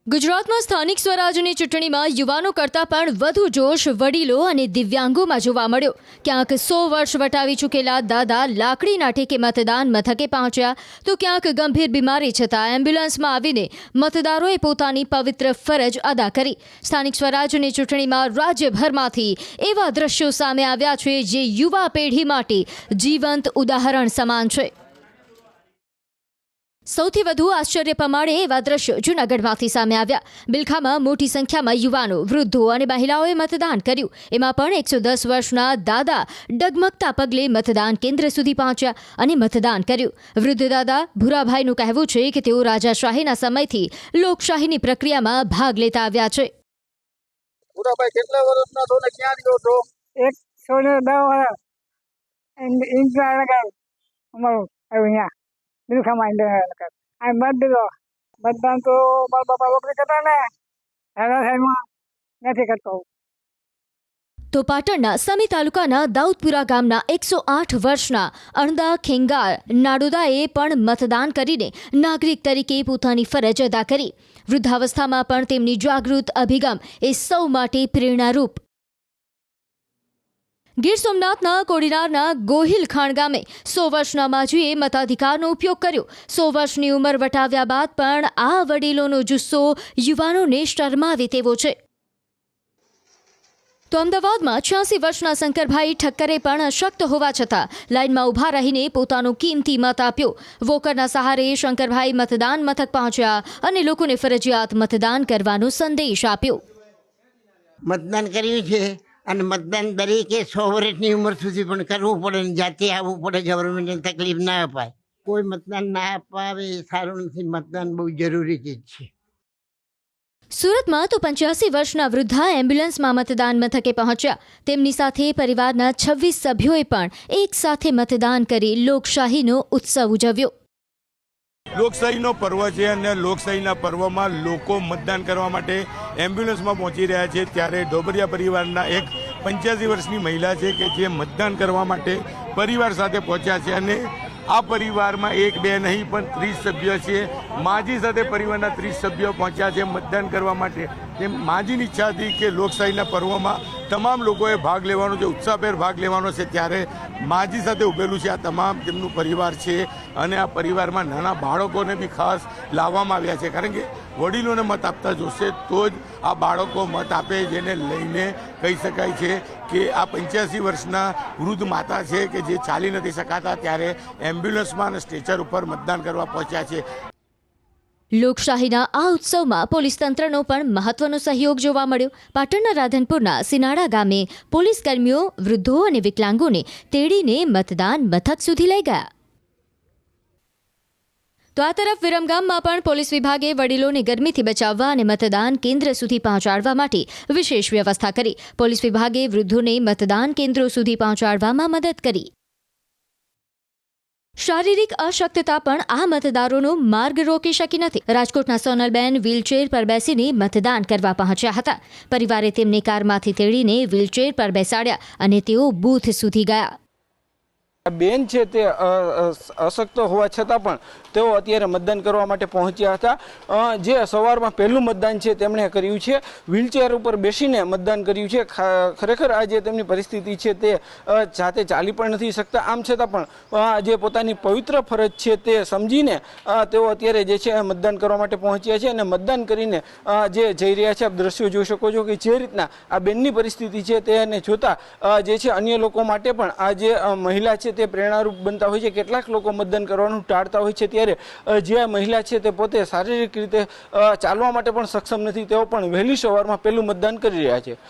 ગુજરાતમાં સ્થાનિક સ્વરાજની ચૂંટણીમાં યુવાનો કરતાં પણ વધુ જોશ વડીલો અને દિવ્યાંગોમાં જોવા મળ્યો। ક્યાંક 100 વર્ષ વટાવી ચૂકેલા દાદા લાકડીના ટેકે મતદાન મથકે પહોંચ્યા તો ક્યાંક ગંભીર બીમારી છતાં એમ્બ્યુલન્સમાં આવીને મતદારોએ પોતાની પવિત્ર ફરજ અદા કરી। સ્થાનિક સ્વરાજની ચૂંટણીમાં રાજ્યભરમાંથી એવા દ્રશ્યો સામે આવ્યા છે જે યુવા પેઢી માટે જીવંત ઉદાહરણ સમાન છે। સૌથી વધુ આશ્ચર્ય પમાડે એવા દ્રશ્યો જૂનાગઢમાંથી સામે આવ્યા। બિલખામાં મોટી સંખ્યામાં યુવાનો, વૃદ્ધો અને મહિલાઓએ મતદાન કર્યું। એમાં પણ 110 વર્ષના દાદા ડગમગતા પગલે મતદાન કેન્દ્ર સુધી પહોંચ્યા અને મતદાન કર્યું। વૃદ્ધ દાદા ભૂરાભાઈનું કહેવું છે કે તેઓ રાજાશાહીના સમયથી લોકશાહીની પ્રક્રિયામાં ભાગ લેતા આવ્યા છે। ભૂરાભાઈ કેટલા વર્ષના છો ને ક્યાં રહ્યો છો? 110 વર્ષ ઇન્દ્રા અમારું અહીંયા બિલખામાં આ મત દીધો। મતદાન તો મારા બાપા નોકરી કરતા ને રાજાશાહીમાં નથી કરતો। તો પાટણના સમી તાલુકાના દાઉદપુરા ગામના 108 વર્ષના અણદા ખેંગાર નાડોદાએ પણ મતદાન કરીને નાગરિક તરીકે પોતાની ફરજ અદા કરી। વૃદ્ધાવસ્થામાં પણ તેમની જાગૃત અભિગમ એ સૌ માટે પ્રેરણારૂપ। ગીર સોમનાથના કોડીનારના ગોહિલખાણ ગામે 100 વર્ષના માજીએ મતાધિકારનો ઉપયોગ કર્યો। 100 વર્ષની ઉંમર વટાવ્યા બાદ પણ આ વડીલોનો જુસ્સો યુવાનોને શરમાવે તેવો છે। તો અમદાવાદમાં 86 વર્ષના શંકરભાઈ ઠક્કરે પણ અશક્ત હોવા છતાં લાઇનમાં ઊભા રહીને પોતાનો કિંમતી મત આપ્યો। વોકરના સહારે શંકરભાઈ મતદાન મથક પહોંચ્યા અને લોકોને ફરજિયાત મતદાન કરવાનો સંદેશ આપ્યો। મતદાન કર્યું છે અને મતદાન દરેકે 100 વર્ષની ઉંમર સુધી પણ કરવું પડે ને જાતે આવવું પડે। ગવર્મેન્ટને તકલીફ ના અપાય। કોઈ મતદાન ના અપાવે એ સારું નથી। મતદાન બહુ જરૂરી ચીજ છે। સુરતમાં તો 85 વર્ષના વૃદ્ધા એમ્બ્યુલન્સમાં મતદાન મથકે પહોંચ્યા। તેમની સાથે પરિવારના 26 સભ્યોએ પણ એક સાથે મતદાન કરી લોકશાહીનો ઉત્સવ ઉજવ્યો। લોકશાહીનો પર્વ છે અને લોકશાહીના પર્વમાં લોકો મતદાન કરવા માટે એમ્બ્યુલન્સમાં પહોંચી રહ્યા છે। ત્યારે ઢોબરિયા પરિવારના એક 85 વર્ષની મહિલા છે કે જે મતદાન કરવા માટે પરિવાર સાથે પહોંચ્યા છે અને આ પરિવારમાં 1 2 નહીં પણ 30 સભ્યો છે। માજી સાથે પરિવારના 30 સભ્યો પહોંચ્યા છે મતદાન કરવા માટે। તેમ માજીની ઈચ્છા હતી કે લોકશાહીના પર્વમાં તમામ લોકોએ ભાગ લેવાનો છે, ઉત્સાહભેર ભાગ લેવાનો છે। ત્યારે માજી સાથે ઊભેલું છે આ તમામ તેમનું પરિવાર છે અને આ પરિવારમાં નાના બાળકોને બી ખાસ લાવવામાં આવ્યા છે, કારણ કે વડીલોને મત આપતા જોશે તો જ આ બાળકો મત આપે, જેને લઈને કહી શકાય છે કે આ 85 વર્ષના વૃદ્ધ માતા છે કે જે ચાલી નથી શકાતા, ત્યારે એમ્બ્યુલન્સમાં અને સ્ટ્રેચર ઉપર મતદાન કરવા પહોંચ્યા છે। લોકશાહીના આ ઉત્સવમાં પોલીસ તંત્રનો પણ મહત્વનો સહયોગ જોવા મળ્યો। પાટણના રાધનપુરના સિનાડા ગામે પોલીસ કર્મીઓ વૃદ્ધો અને વિકલાંગોને તેડીને મતદાન મથક સુધી લઈ ગયા। તો આ તરફ વિરમગામમાં પણ પોલીસ વિભાગે વડીલોને ગરમીથી બચાવવા અને મતદાન કેન્દ્ર સુધી પહોંચાડવા માટે વિશેષ વ્યવસ્થા કરી। પોલીસ વિભાગે વૃદ્ધોને મતદાન કેન્દ્રો સુધી પહોંચાડવામાં મદદ કરી। શારીરિક અશક્તતા પણ આ મતદારોનો માર્ગ રોકી શકી નથી। રાજકોટના સોનલબેન વ્હીલચેર પર બેસીને મતદાન કરવા પહોંચ્યા હતા। પરિવારે તેમને કારમાંથી તેડીને વ્હીલચેર પર બેસાડ્યા અને તેઓ બૂથ સુધી ગયા। બેન છે તે અશક્ત હોવા છતાં પણ તેઓ અત્યારે મતદાન કરવા માટે પહોંચ્યા હતા। જે સવારમાં પહેલું મતદાન છે તેમણે કર્યું છે, વ્હીલચેર ઉપર બેસીને મતદાન કર્યું છે। ખરેખર આ જે તેમની પરિસ્થિતિ છે તે જાતે ચાલી પણ નથી શકતા, આમ છતાં પણ જે પોતાની પવિત્ર ફરજ છે તે સમજીને તેઓ અત્યારે જે છે મતદાન કરવા માટે પહોંચ્યા છે અને મતદાન કરીને જે જઈ રહ્યા છે। આપ દ્રશ્યો જોઈ શકો છો કે જે રીતના આ બેનની પરિસ્થિતિ છે તેને જોતા જે છે અન્ય લોકો માટે પણ આ જે મહિલા છે તે પ્રેરણારૂપ બનતા હોય છે। કેટલાક લોકો મતદાન કરવાનું ટાળતા હોય છે, ત્યારે જે મહિલા છે તે પોતે શારીરિક રીતે ચાલવા માટે પણ સક્ષમ નથી, તેઓ પણ વહેલી સવારમાં પહેલું મતદાન કરી રહ્યા છે।